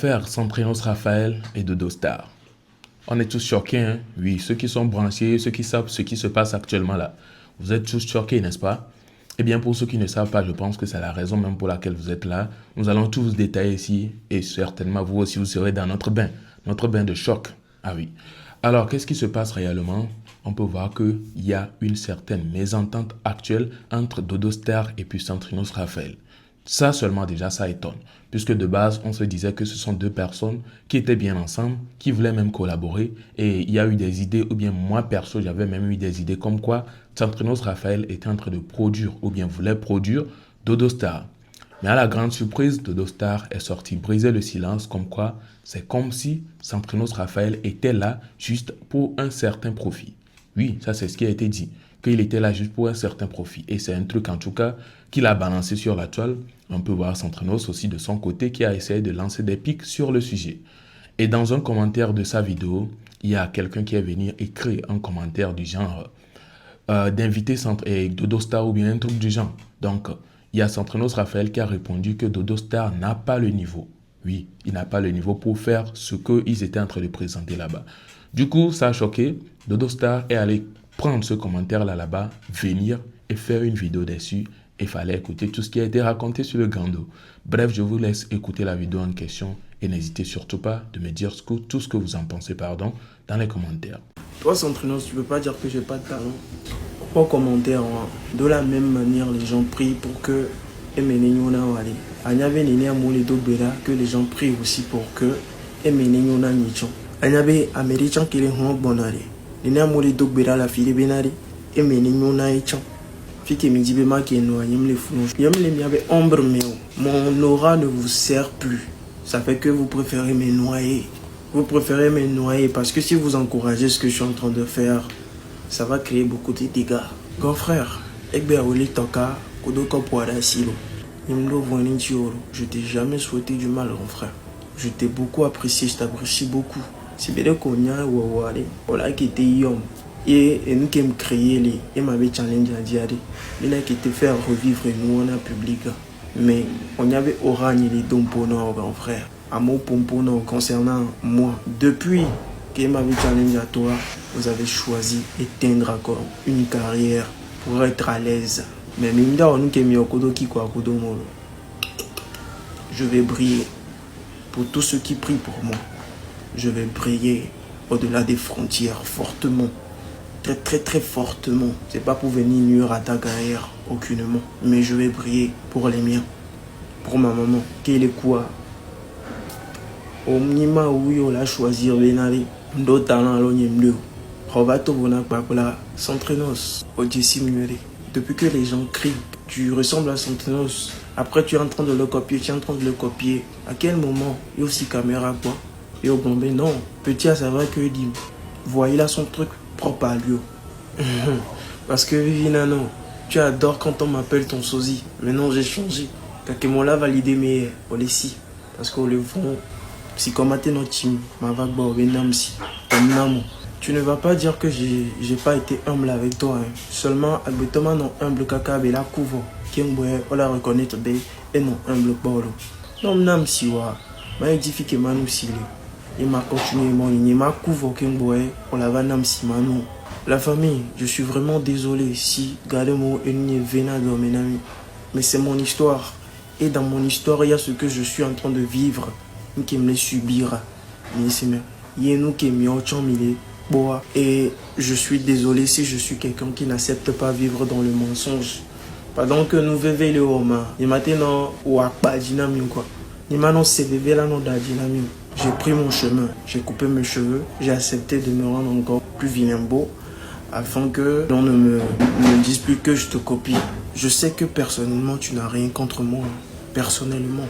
l'affaire Centrinos Raphaël et Dodo Star. On est tous choqués, hein? Oui, ceux qui sont branchés, ceux qui savent ce qui se passe actuellement là. Vous êtes tous choqués, n'est-ce pas? Eh bien, pour ceux qui ne savent pas, je pense que c'est la raison même pour laquelle vous êtes là. Nous allons tous vous détailler ici et certainement vous aussi, vous serez dans notre bain de choc. Ah oui. Alors, qu'est-ce qui se passe réellement? On peut voir qu'il y a une certaine mésentente actuelle entre Dodo Star et puis Centrinos Raphaël. Ça seulement déjà, ça étonne. Puisque de base, on se disait que ce sont deux personnes qui étaient bien ensemble, qui voulaient même collaborer. Et il y a eu des idées, ou bien moi perso, j'avais même eu des idées comme quoi Centrinos Raphaël était en train de produire, ou bien voulait produire Dodo Star. Mais à la grande surprise, Dodo Star est sorti briser le silence, comme quoi c'est comme si Centrinos Raphaël était là juste pour un certain profit. Oui, ça c'est ce qui a été dit, qu'il était là juste pour un certain profit. Et c'est un truc en tout cas qu'il a balancé sur la toile. On peut voir Centrinos aussi de son côté qui a essayé de lancer des pics sur le sujet. Et dans un commentaire de sa vidéo, il y a quelqu'un qui est venu écrire un commentaire du genre d'inviter Dodo Star ou bien un truc du genre. Donc, il y a Centrinos Raphaël qui a répondu que Dodo Star n'a pas le niveau. Oui, il n'a pas le niveau pour faire ce qu'ils étaient en train de présenter là-bas. Du coup, ça a choqué. Dodo Star est allé prendre ce commentaire là-bas, venir et faire une vidéo dessus. Il fallait écouter tout ce qui a été raconté sur le grand dos. Bref, je vous laisse écouter la vidéo en question et n'hésitez surtout pas de me dire tout ce que vous en pensez dans les commentaires. Toi, Centrinos, tu peux pas dire que j'ai pas de talent. Pas commentaire, hein. De la même manière, les gens prient pour que que les gens prient aussi pour que Anyabe Américain qui est en bonheur. Les gens qui sont la fille benari et mené Fike me dit que les ombre mon aura ne vous sert plus. Ça fait que vous préférez me noyer. Vous préférez me noyer parce que si vous encouragez ce que je suis en train de faire, ça va créer beaucoup de dégâts. Grand frère, je t'ai jamais souhaité du mal, grand frère. Je t'ai beaucoup apprécié, je t'apprécie beaucoup. C'est bien qu'on y a voilà qui était homme. Et nous qui me créé et m'avait challenge à dire il a qui te faire revivre nous on a public mais on y avait orange les dons pour nos grand frère amour pour nous concernant moi depuis qu'il m'avait challenge à toi vous avez choisi éteindre encore une carrière pour être à l'aise mais minda on nous qui mis au kodo qui quoi kodo molo je vais briller pour tous ceux qui prient pour moi je vais briller au-delà des frontières fortement très fortement. C'est pas pour venir nuire à ta carrière aucunement, mais je vais prier pour les miens, pour ma maman. Quel est quoi? Omnima oui on l'a choisir benari. D'autres talents l'onyemdo. Robato bonakbakula Centrinos Odjessimnuere. Depuis que les gens crient, tu ressembles à Centrinos. Après tu es en train de le copier, À quel moment? Il y a aussi caméra quoi? Et au bombé non. Petit à savoir que dit. Voyez là son truc. Propre à lui. Parce que Vivina, non, tu adores quand on m'appelle ton sosie. Maintenant j'ai changé. Kakemola validé mes policiers. Parce qu'on le vend. Si comme notre team, ma vague tu ne vas pas dire que j'ai pas été humble avec toi. Hein. Seulement, exactement non humble kaka la couvre. Qui on la reconnaître et non humble bolo. Non, nam siwa. Ma édifique manu sile. Il m'a continué mon ligne, m'a couvert on la va nam si manou. La famille, je suis vraiment désolé si gardez-moi une vena dans mes amis. Mais c'est mon histoire. Et dans mon histoire, il y a ce que je suis en train de vivre. Qui me les subira. Et je suis désolé si je suis quelqu'un qui n'accepte pas vivre dans le mensonge. Pendant que nous vivons le Roma, il maintenant ou à pas dynamique quoi. Il maintenant c'est bébé là non dynamique. J'ai pris mon chemin, j'ai coupé mes cheveux, j'ai accepté de me rendre encore plus vilain beau afin que l'on ne me dise plus que je te copie. Je sais que personnellement tu n'as rien contre moi, personnellement.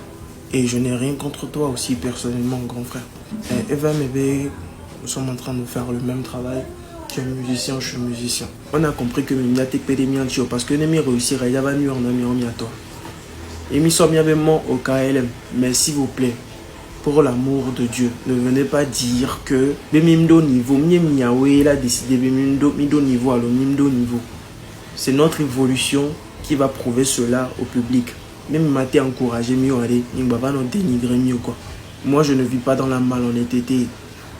Et je n'ai rien contre toi aussi personnellement, grand frère. Et Eva Mébé, nous sommes en train de faire le même travail. Tu es musicien, je suis musicien. On a compris que Mimia t'es pédé parce que Nemi réussira, il y a pas en ami à toi. Et mis sommes au KLM, mais s'il vous plaît, pour l'amour de Dieu, ne venez pas dire que Bemimdo niveau, il a décidé Bemimdo niveau, alors Mimdo niveau. C'est notre évolution qui va prouver cela au public. Même maté encouragé mieux aller, il va pas nous dénigrer mieux quoi. Moi, je ne vis pas dans la malhonnêteté.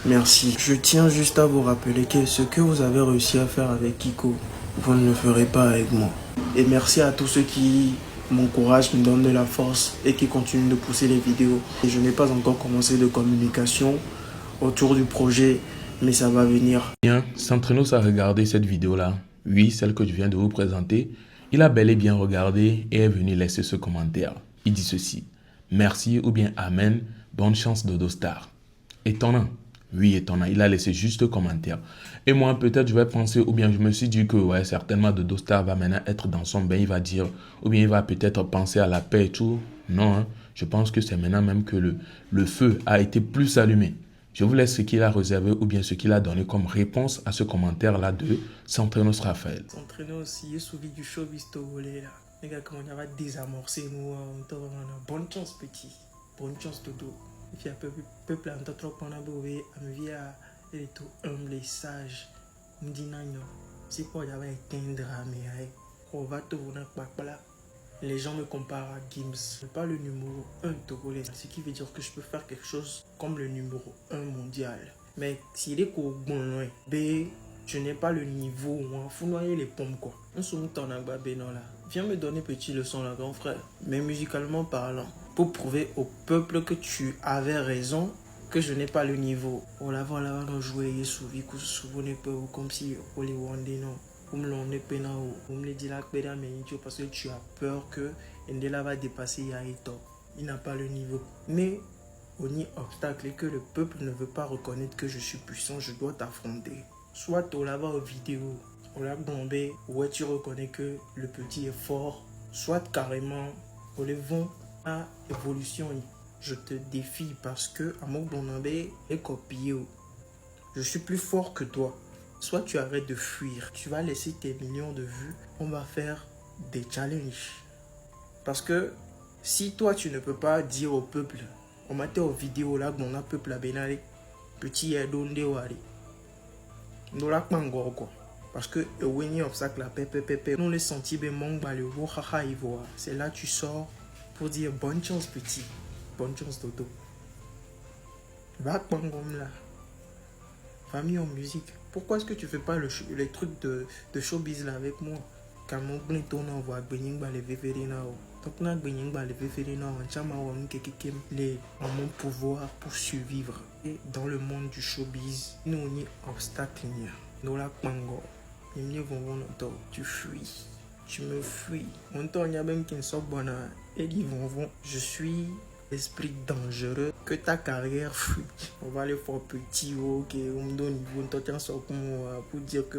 Merci. Je tiens juste à vous rappeler que ce que vous avez réussi à faire avec Kiko, vous ne le ferez pas avec moi. Et merci à tous ceux qui m'encouragent, me donnent de la force et qui continuent de pousser les vidéos. Et je n'ai pas encore commencé de communication autour du projet, mais ça va venir. Bien, Centrenos a regardé cette vidéo-là. Oui, celle que je viens de vous présenter. Il a bel et bien regardé et est venu laisser ce commentaire. Il dit ceci. Merci ou bien Amen. Bonne chance Dodo Star. Étonnant. Oui, étonnant. Il a laissé juste commentaire. Et moi, peut-être, je vais penser, ou bien je me suis dit que, ouais, certainement Dodo Star va maintenant être dans son bain. Il va dire, ou bien il va peut-être penser à la paix et tout. Non, hein. Je pense que c'est maintenant même que le feu a été plus allumé. Je vous laisse ce qu'il a réservé ou bien ce qu'il a donné comme réponse à ce commentaire-là de Centrenos Raphaël. Centrenos, il est suivi du showbiz togolais là. Les gars, comment on va désamorcer nous, bonne chance petit, bonne chance Dodo. Et puis, peuple, un peu trop pendant bébé, à me via, il est tout humble et sage. On dit non, c'est quoi, j'avais éteindre, mais on va tout vous pas là. Les gens me comparent à Gims. Je suis pas le numéro 1 togolais, ce qui veut dire que je peux faire quelque chose comme le numéro 1 mondial. Mais s'il est qu'au bon loin, je n'ai pas le niveau, moi. Faut noyer les pommes, quoi. On se met en agba bénin là. Viens me donner petit leçon là, grand frère. Mais musicalement parlant, pour prouver au peuple que tu avais raison, que je n'ai pas le niveau. On la voit là, on jouer sous vie, comme si on les wandait, non. Parce que tu as peur que Ndela va dépasser Yaito. Il n'a pas le niveau. Mais au ni obstacle et que le peuple ne veut pas reconnaître que je suis puissant, je dois t'affronter. Soit on la va aux vidéos, on l'a bombé, ouais tu reconnais que le petit est fort, soit carrément on les vend à évolution. Je te défie parce que à mon bonambé est copié. Je suis plus fort que toi. Soit tu arrêtes de fuir, tu vas laisser tes millions de vues, on va faire des challenges. Parce que si toi tu ne peux pas dire au peuple, on m'a aux vidéos là, mon peuple à Benale, petit Edonde Wari. Nous la quoi. Parce que le winning obstacle la pépé, nous les sentis ben mongba le wo haha ivoire. C'est là tu sors pour dire bonne chance petit, bonne chance Dodo. Va comme là. Famille en musique. Pourquoi est-ce que tu fais pas les trucs de showbiz là avec moi? Quand mon blin tourne en voix, bening ba les véférina. Donc na bening ba les véférina en chama ou en kekekem les en mon pouvoir pour survivre. Et dans le monde du showbiz, nous on y obstacle nia. Nous la pango. Ni mieux vont tu fuis. Tu me fuis. On t'en y a même qui ne sont bonnes. Et ils vont. Je suis esprit dangereux que ta carrière fuit. On va aller faire petit, ok, on me donne une tentation sur pour dire que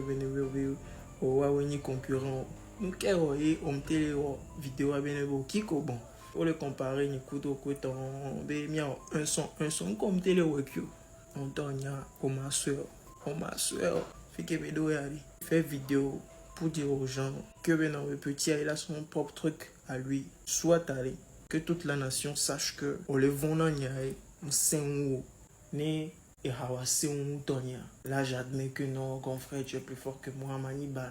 on va venir concurrent. Nous et on me télé vidéo à Benévo Kiko bon. Pour le comparer, ni couteau coton, un son comme télé wekyo. On t'en y a, oh ma soeur, fait que vidéo fait vidéo pour dire aux gens que le petit il a son propre truc à lui, soit allé. Que toute la nation sache que on les vend là j'admets que non, grand frère, tu es plus fort que moi, Maniba.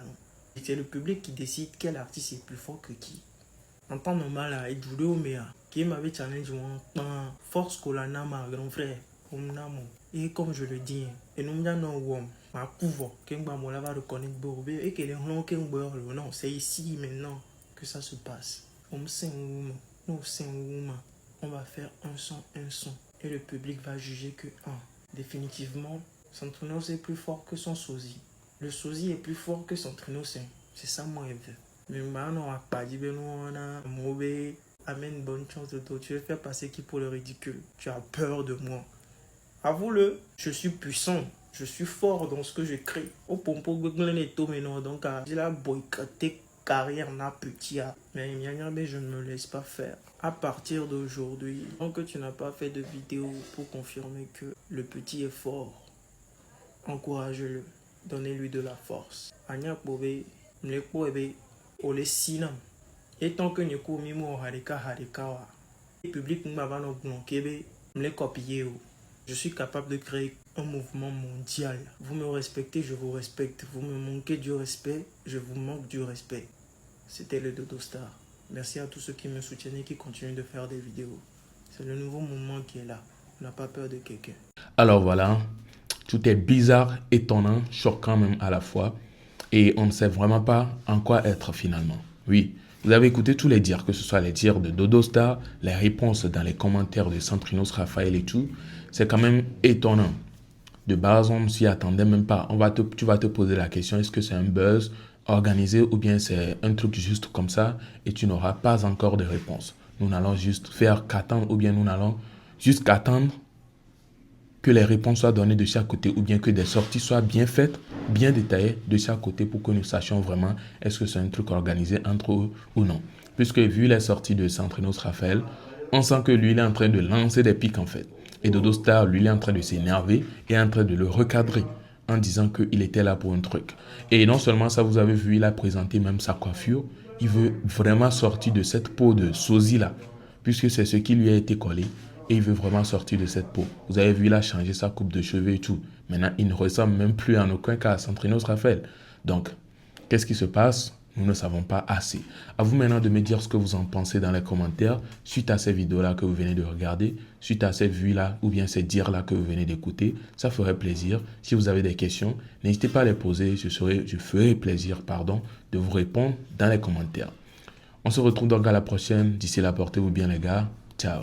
C'est le public qui décide quel artiste est plus fort que qui. En temps normal, à Edoudo Mea, qui m'avait challenge moi, force Kolana, ma grand frère, et comme je le dis, et nous m'avons ma couvre, qu'un moi va reconnaître Borobé, et que les gens qui ont non, c'est ici maintenant que ça se passe. On sait où on va faire un son et le public va juger que définitivement Centrenos est plus fort que son sosie. Le sosie est plus fort que Centrenos. C'est ça moi je veux. Mais maintenant on va pas dire on a mauvais. Amène bonne chance de toi. Tu veux faire passer qui pour le ridicule. Tu as peur de moi. Avoue-le, je suis puissant. Je suis fort dans ce que je crée. Au pompo maintenant donc j'ai la boycotté carrière n'a petit à. Mais je ne me laisse pas faire. À partir d'aujourd'hui, tant que tu n'as pas fait de vidéo pour confirmer que le petit est fort, encouragez-le. Donnez-lui de la force. Anya Bobe, Mleko Ebe, Ole Sinam. Et tant que Nyeko Mimo Harika Harikawa, le public m'a no Kebe, Mle copier. Je suis capable de créer un mouvement mondial. Vous me respectez, je vous respecte. Vous me manquez du respect, je vous manque du respect. C'était le Dodo Star. Merci à tous ceux qui me soutiennent et qui continuent de faire des vidéos. C'est le nouveau moment qui est là. On n'a pas peur de quelqu'un. Alors voilà, tout est bizarre, étonnant, choquant même à la fois. Et on ne sait vraiment pas en quoi être finalement. Oui, vous avez écouté tous les dires, que ce soit les dires de Dodo Star, les réponses dans les commentaires de Centrinos Raphaël et tout. C'est quand même étonnant. De base, on ne s'y attendait même pas. Tu vas te poser la question, est-ce que c'est un buzz organisé ou bien c'est un truc juste comme ça et tu n'auras pas encore de réponse. Nous n'allons juste faire qu'attendre ou bien nous n'allons juste qu'attendre que les réponses soient données de chaque côté ou bien que des sorties soient bien faites, bien détaillées de chaque côté pour que nous sachions vraiment est-ce que c'est un truc organisé entre eux ou non. Puisque vu les sorties de Centrinos Raphaël, on sent que lui il est en train de lancer des pics en fait. Et Dodo Star, lui, il est en train de s'énerver et en train de le recadrer en disant qu'il était là pour un truc. Et non seulement ça, vous avez vu, il a présenté même sa coiffure. Il veut vraiment sortir de cette peau de sosie là, puisque c'est ce qui lui a été collé. Et il veut vraiment sortir de cette peau. Vous avez vu, il a changé sa coupe de cheveux et tout. Maintenant, il ne ressemble même plus en aucun cas à Centrinos Raphaël. Donc, qu'est-ce qui se passe? Nous ne savons pas assez. À vous maintenant de me dire ce que vous en pensez dans les commentaires suite à ces vidéos-là que vous venez de regarder, suite à ces vues-là ou bien ces dires-là que vous venez d'écouter. Ça ferait plaisir. Si vous avez des questions, n'hésitez pas à les poser. Je ferai plaisir de vous répondre dans les commentaires. On se retrouve donc à la prochaine. D'ici là, portez-vous bien les gars. Ciao.